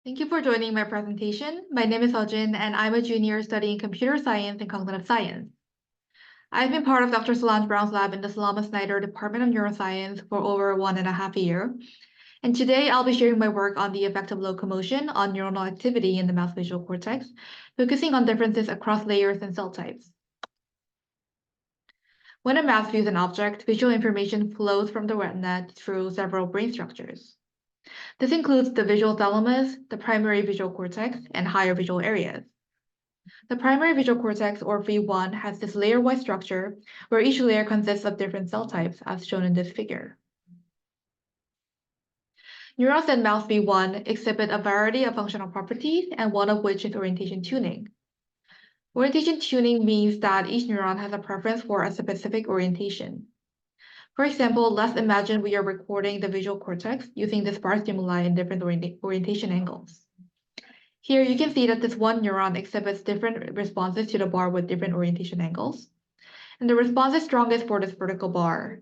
Thank you for joining my presentation. My name is Seojin, and I'm a junior studying computer science and cognitive science. I've been part of Dr. Solange Brown's lab in the Salama Snyder Department of Neuroscience for over 1.5 years. And today I'll be sharing my work on the effect of locomotion on neuronal activity in the mouse visual cortex, focusing on differences across layers and cell types. When a mouse views an object, visual information flows from the retina through several brain structures. This includes the visual thalamus, the primary visual cortex, and higher visual areas. The primary visual cortex, or V1, has this layer-wise structure where each layer consists of different cell types, as shown in this figure. Neurons in mouse V1 exhibit a variety of functional properties, and one of which is orientation tuning. Orientation tuning means that each neuron has a preference for a specific orientation. For example, let's imagine we are recording the visual cortex using this bar stimuli in different orientation angles. Here you can see that this one neuron exhibits different responses to the bar with different orientation angles. And the response is strongest for this vertical bar.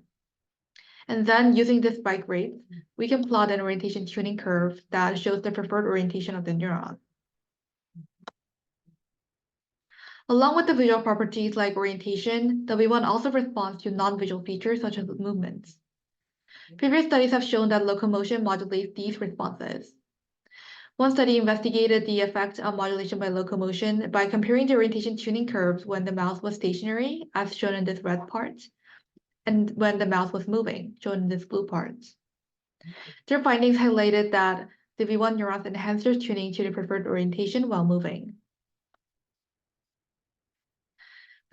And then using this spike rate, we can plot an orientation tuning curve that shows the preferred orientation of the neuron. Along with the visual properties like orientation, the V1 also responds to non-visual features such as movements. Previous studies have shown that locomotion modulates these responses. One study investigated the effect of modulation by locomotion by comparing the orientation tuning curves when the mouse was stationary, as shown in this red part, and when the mouse was moving, shown in this blue part. Their findings highlighted that the V1 neurons enhance their tuning to the preferred orientation while moving.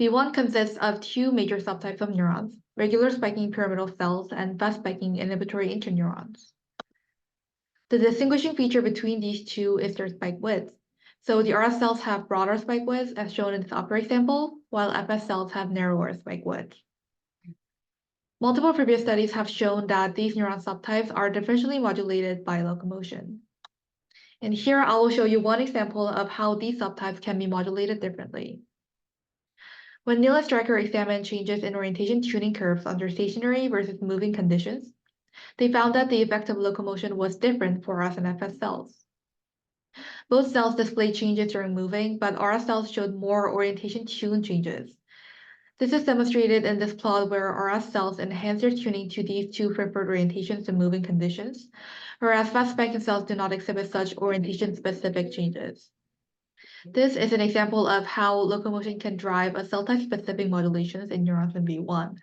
V1 consists of two major subtypes of neurons, regular spiking pyramidal cells and fast spiking inhibitory interneurons. The distinguishing feature between these two is their spike width. So the RS cells have broader spike widths, as shown in this upper example, while FS cells have narrower spike widths. Multiple previous studies have shown that these neuron subtypes are differentially modulated by locomotion. And here I will show you one example of how these subtypes can be modulated differently. When Neil and Stryker examined changes in orientation tuning curves under stationary versus moving conditions, they found that the effect of locomotion was different for RS and FS cells. Both cells displayed changes during moving, but RS cells showed more orientation tune changes. This is demonstrated in this plot where RS cells enhance their tuning to these two preferred orientations in moving conditions, whereas fast spiking cells do not exhibit such orientation-specific changes. This is an example of how locomotion can drive a cell type-specific modulations in neurons in V1.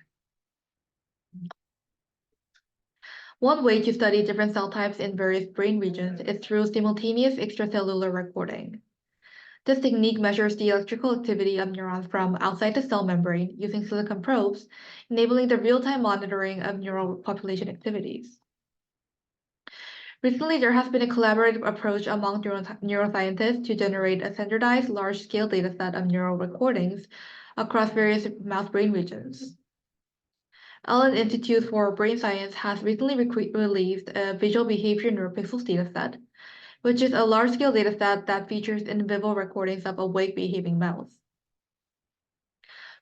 One way to study different cell types in various brain regions is through simultaneous extracellular recording. This technique measures the electrical activity of neurons from outside the cell membrane using silicon probes, enabling the real-time monitoring of neural population activities. Recently, there has been a collaborative approach among neuroscientists to generate a standardized large-scale dataset of neural recordings across various mouse brain regions. Allen Institute for Brain Science has recently released a visual behavior neuropixels dataset, which is a large-scale dataset that features in vivo recordings of awake behaving mouse.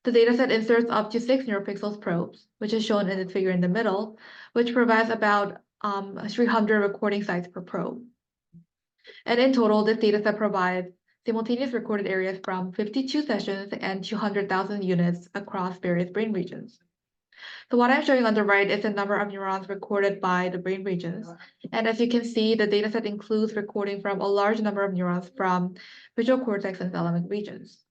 The dataset inserts up to 6 neuropixels probes, which is shown in the figure in the middle, which provides about 300 recording sites per probe. And in total, this dataset provides simultaneous recorded areas from 52 sessions and 200,000 units across various brain regions. So what I'm showing on the right is the number of neurons recorded by the brain regions. And as you can see, the dataset includes recording from a large number of neurons from visual cortex and thalamic regions.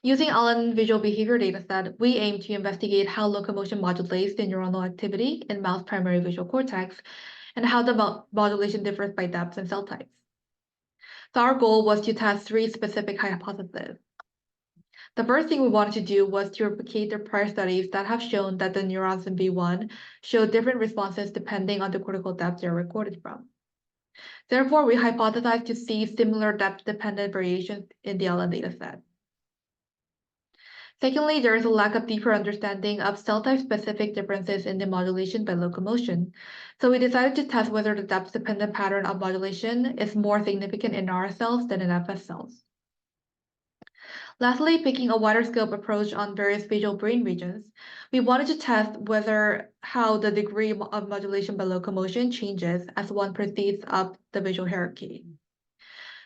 Using Allen Visual Behavior Dataset, we aim to investigate how locomotion modulates the neuronal activity in mouse primary visual cortex and how the modulation differs by depth and cell types. So our goal was to test 3 specific hypotheses. The first thing we wanted to do was to replicate the prior studies that have shown that the neurons in V1 show different responses depending on the cortical depth they are recorded from. Therefore, we hypothesized to see similar depth-dependent variations in the Allen dataset. Secondly, there is a lack of deeper understanding of cell type-specific differences in the modulation by locomotion, so we decided to test whether the depth-dependent pattern of modulation is more significant in RS cells than in FS cells. Lastly, picking a wider scope approach on various facial brain regions, we wanted to test how the degree of modulation by locomotion changes as one proceeds up the visual hierarchy.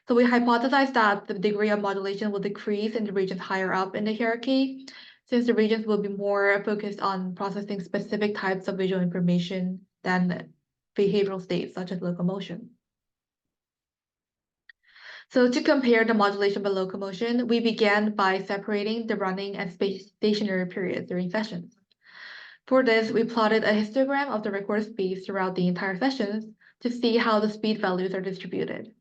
So we hypothesized that the degree of modulation will decrease in the regions higher up in the hierarchy, since the regions will be more focused on processing specific types of visual information than behavioral states such as locomotion. So to compare the modulation by locomotion, we began by separating the running and stationary periods during sessions. For this, we plotted a histogram of the recorded speeds throughout the entire sessions to see how the speed values are distributed.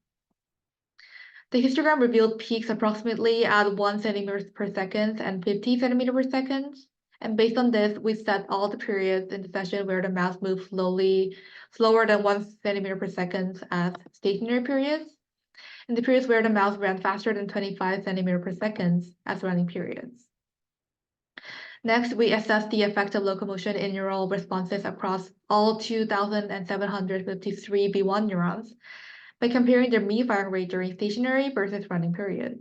The histogram revealed peaks approximately at 1 centimeter per second and 50 centimeters per second. And based on this, we set all the periods in the session where the mouse moved slower than 1 centimeter per second as stationary periods, and the periods where the mouse ran faster than 25 centimeters per second as running periods. Next, we assessed the effect of locomotion in neural responses across all 2,753 B1 neurons by comparing their mean firing rate during stationary versus running period.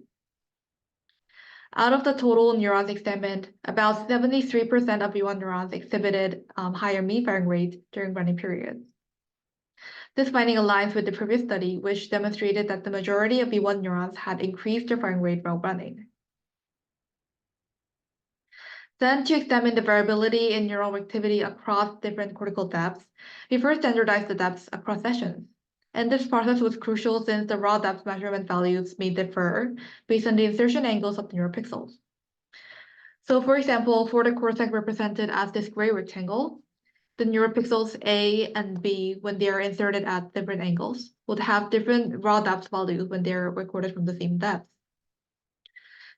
Out of the total neurons examined, about 73% of B1 neurons exhibited higher mean firing rate during running periods. This finding aligns with the previous study, which demonstrated that the majority of B1 neurons had increased their firing rate while running. Then, to examine the variability in neural activity across different cortical depths, we first standardized the depths across sessions. And this process was crucial since the raw depth measurement values may differ based on the insertion angles of the neural pixels. So for example, for the cortex represented as this gray rectangle, the neural pixels A and B, when they are inserted at different angles, would have different raw depth values when they're recorded from the same depth.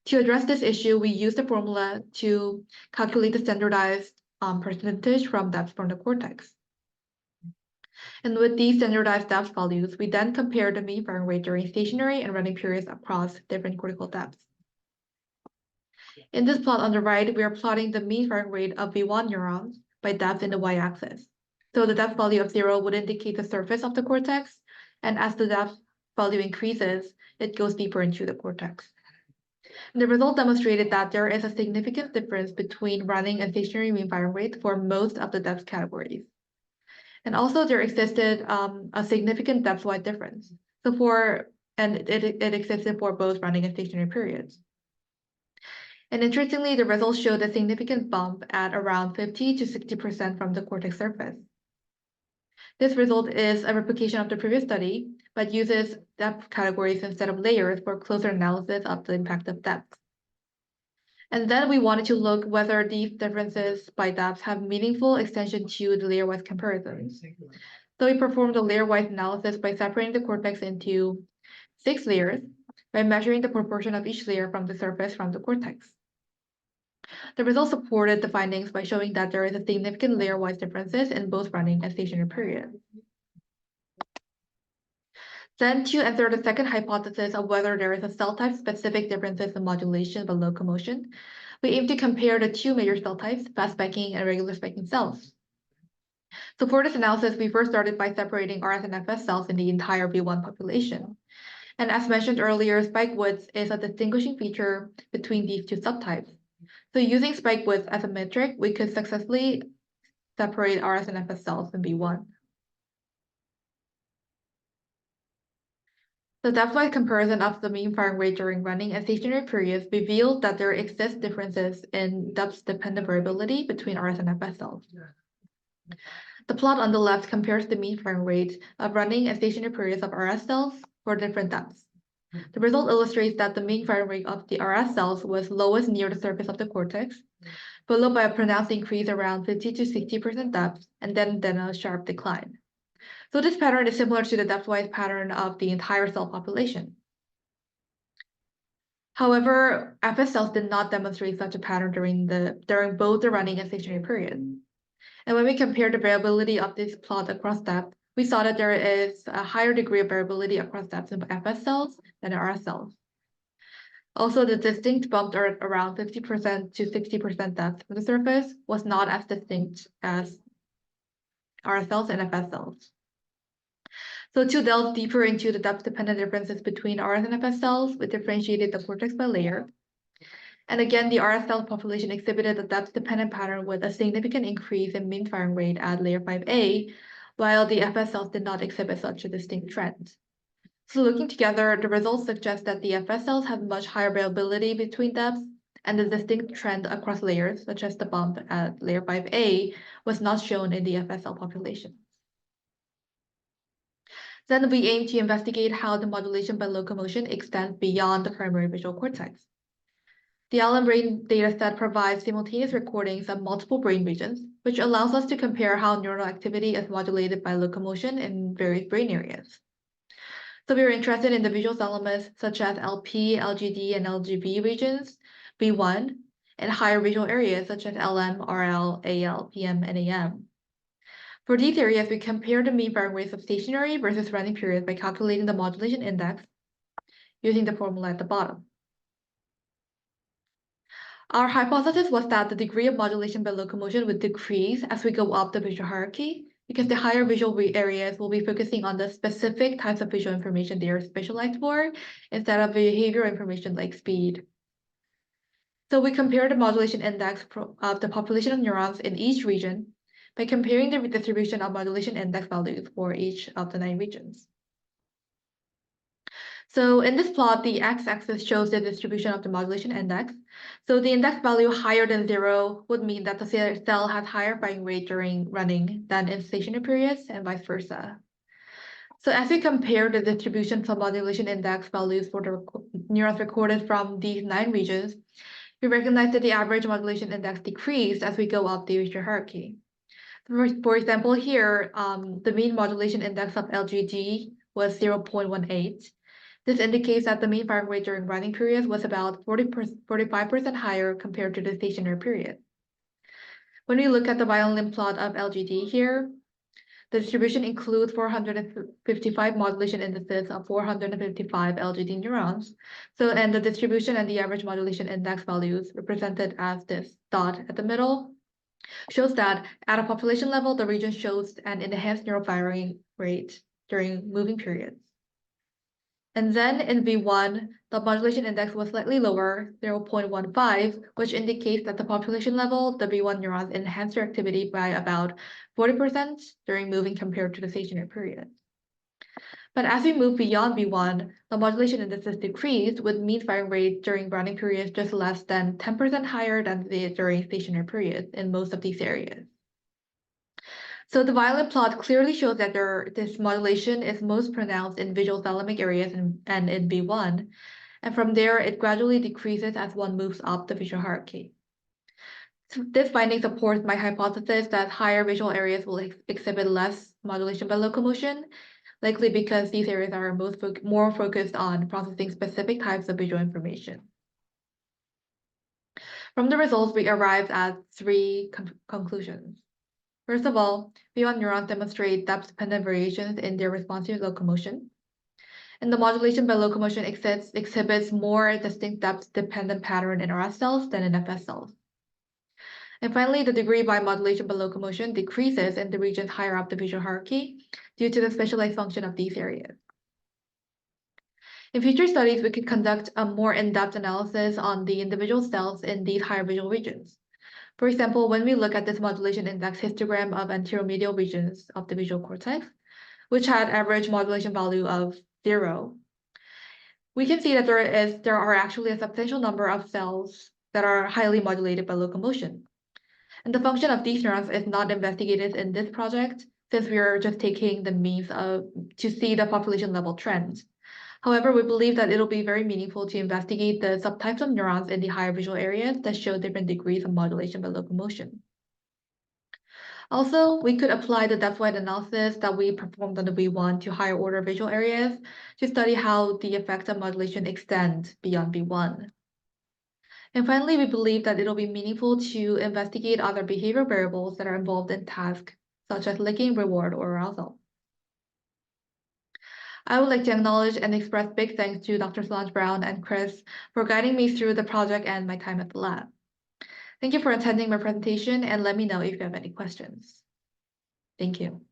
To address this issue, we used a formula to calculate the standardized percentage from depth from the cortex. And with these standardized depth values, we then compared the mean firing rate during stationary and running periods across different cortical depths. In this plot on the right, we are plotting the mean firing rate of V1 neurons by depth in the y-axis. So the depth value of 0 would indicate the surface of the cortex, and as the depth value increases, it goes deeper into the cortex. And the result demonstrated that there is a significant difference between running and stationary mean firing rate for most of the depth categories. And also there existed a significant depth-wide difference. It existed for both running and stationary periods. And interestingly, the results showed a significant bump at around 50 to 60% from the cortex surface. This result is a replication of the previous study, but uses depth categories instead of layers for closer analysis of the impact of depth. And then we wanted to look whether these differences by depth have meaningful extension to the layer-wise comparisons. So we performed a layer-wise analysis by separating the cortex into 6 layers by measuring the proportion of each layer from the surface from the cortex. The results supported the findings by showing that there is a significant layer-wise differences in both running and stationary periods. Then to answer the second hypothesis of whether there is a cell type specific differences in modulation by locomotion, we aim to compare the two major cell types, fast spiking and regular spiking cells. So for this analysis, we first started by separating RS and FS cells in the entire B1 population. And as mentioned earlier, spike width is a distinguishing feature between these two subtypes. So using spike width as a metric, we could successfully separate RS and FS cells in B1. The depth-wise comparison of the mean firing rate during running and stationary periods revealed that there exist differences in depth-dependent variability between RS and FS cells. The plot on the left compares the mean firing rate of running and stationary periods of RS cells for different depths. The result illustrates that the mean firing rate of the RS cells was lowest near the surface of the cortex, followed by a pronounced increase around 50 to 60% depth, and then a sharp decline. So this pattern is similar to the depth-wise pattern of the entire cell population. However, FS cells did not demonstrate such a pattern during both the running and stationary periods. And when we compare the variability of this plot across depth, we saw that there is a higher degree of variability across depth in FS cells than in RS cells. Also, the distinct bump around 50% to 60% depth from the surface was not as distinct as RS cells and FS cells. So to delve deeper into the depth-dependent differences between RS and FS cells, we differentiated the cortex by layer. And again, the RS cell population exhibited a depth-dependent pattern with a significant increase in mean firing rate at layer 5A, while the FS cells did not exhibit such a distinct trend. So looking together, the results suggest that the FS cells have much higher variability between depths, and the distinct trend across layers, such as the bump at layer 5A, was not shown in the FS cell population. Then we aim to investigate how the modulation by locomotion extends beyond the primary visual cortex. The Allen brain dataset provides simultaneous recordings of multiple brain regions, which allows us to compare how neural activity is modulated by locomotion in various brain areas. So we were interested in the visual thalamus, such as LP, LGD, and LGB regions, V1, and higher visual areas, such as LM, RL, AL, PM, and AM. For these areas, we compare the mean firing rates of stationary versus running periods by calculating the modulation index using the formula at the bottom. Our hypothesis was that the degree of modulation by locomotion would decrease as we go up the visual hierarchy, because the higher visual areas will be focusing on the specific types of visual information they are specialized for, instead of behavioral information like speed. So we compared the modulation index of the population of neurons in each region by comparing the distribution of modulation index values for each of the 9 regions. So in this plot, the x-axis shows the distribution of the modulation index. So the index value higher than 0 would mean that the cell has higher firing rate during running than in stationary periods, and vice versa. So as we compare the distribution of modulation index values for the neurons recorded from these 9 regions, we recognize that the average modulation index decreased as we go up the visual hierarchy. For example, here, the mean modulation index of LGD was 0.18. This indicates that the mean firing rate during running periods was about 45% higher compared to the stationary period. When we look at the violin plot of LGD here, the distribution includes 455 modulation indices of 455 LGD neurons. And the distribution and the average modulation index values, represented as this dot at the middle, shows that at a population level, the region shows an enhanced neural firing rate during moving periods. And then in V1, the modulation index was slightly lower, 0.15, which indicates that the population level, the V1 neurons enhanced their activity by about 40% during moving compared to the stationary period. But as we move beyond V1, the modulation indices decreased, with mean firing rate during running periods just less than 10% higher than during stationary periods in most of these areas. So the violet plot clearly shows that this modulation is most pronounced in visual thalamic areas and in V1, and from there it gradually decreases as one moves up the visual hierarchy. So this finding supports my hypothesis that higher visual areas will exhibit less modulation by locomotion, likely because these areas are more focused on processing specific types of visual information. From the results, we arrived at 3 conclusions. First of all, V1 neurons demonstrate depth-dependent variations in their response to locomotion. And the modulation by locomotion exhibits more distinct depth-dependent pattern in RS cells than in FS cells. And finally, the degree by modulation by locomotion decreases in the regions higher up the visual hierarchy due to the specialized function of these areas. In future studies, we could conduct a more in-depth analysis on the individual cells in these higher visual regions. For example, when we look at this modulation index histogram of anteromedial regions of the visual cortex, which had average modulation value of 0, we can see that there are actually a substantial number of cells that are highly modulated by locomotion. And the function of these neurons is not investigated in this project, since we are just taking the means to see the population level trends. However, we believe that it'll be very meaningful to investigate the subtypes of neurons in the higher visual areas that show different degrees of modulation by locomotion. Also, we could apply the depth-wide analysis that we performed on the V1 to higher order visual areas to study how the effects of modulation extend beyond V1. And finally, we believe that it'll be meaningful to investigate other behavior variables that are involved in tasks, such as licking, reward, or arousal. I would like to acknowledge and express big thanks to Dr. Solange Brown and Chris for guiding me through the project and my time at the lab. Thank you for attending my presentation, and let me know if you have any questions. Thank you.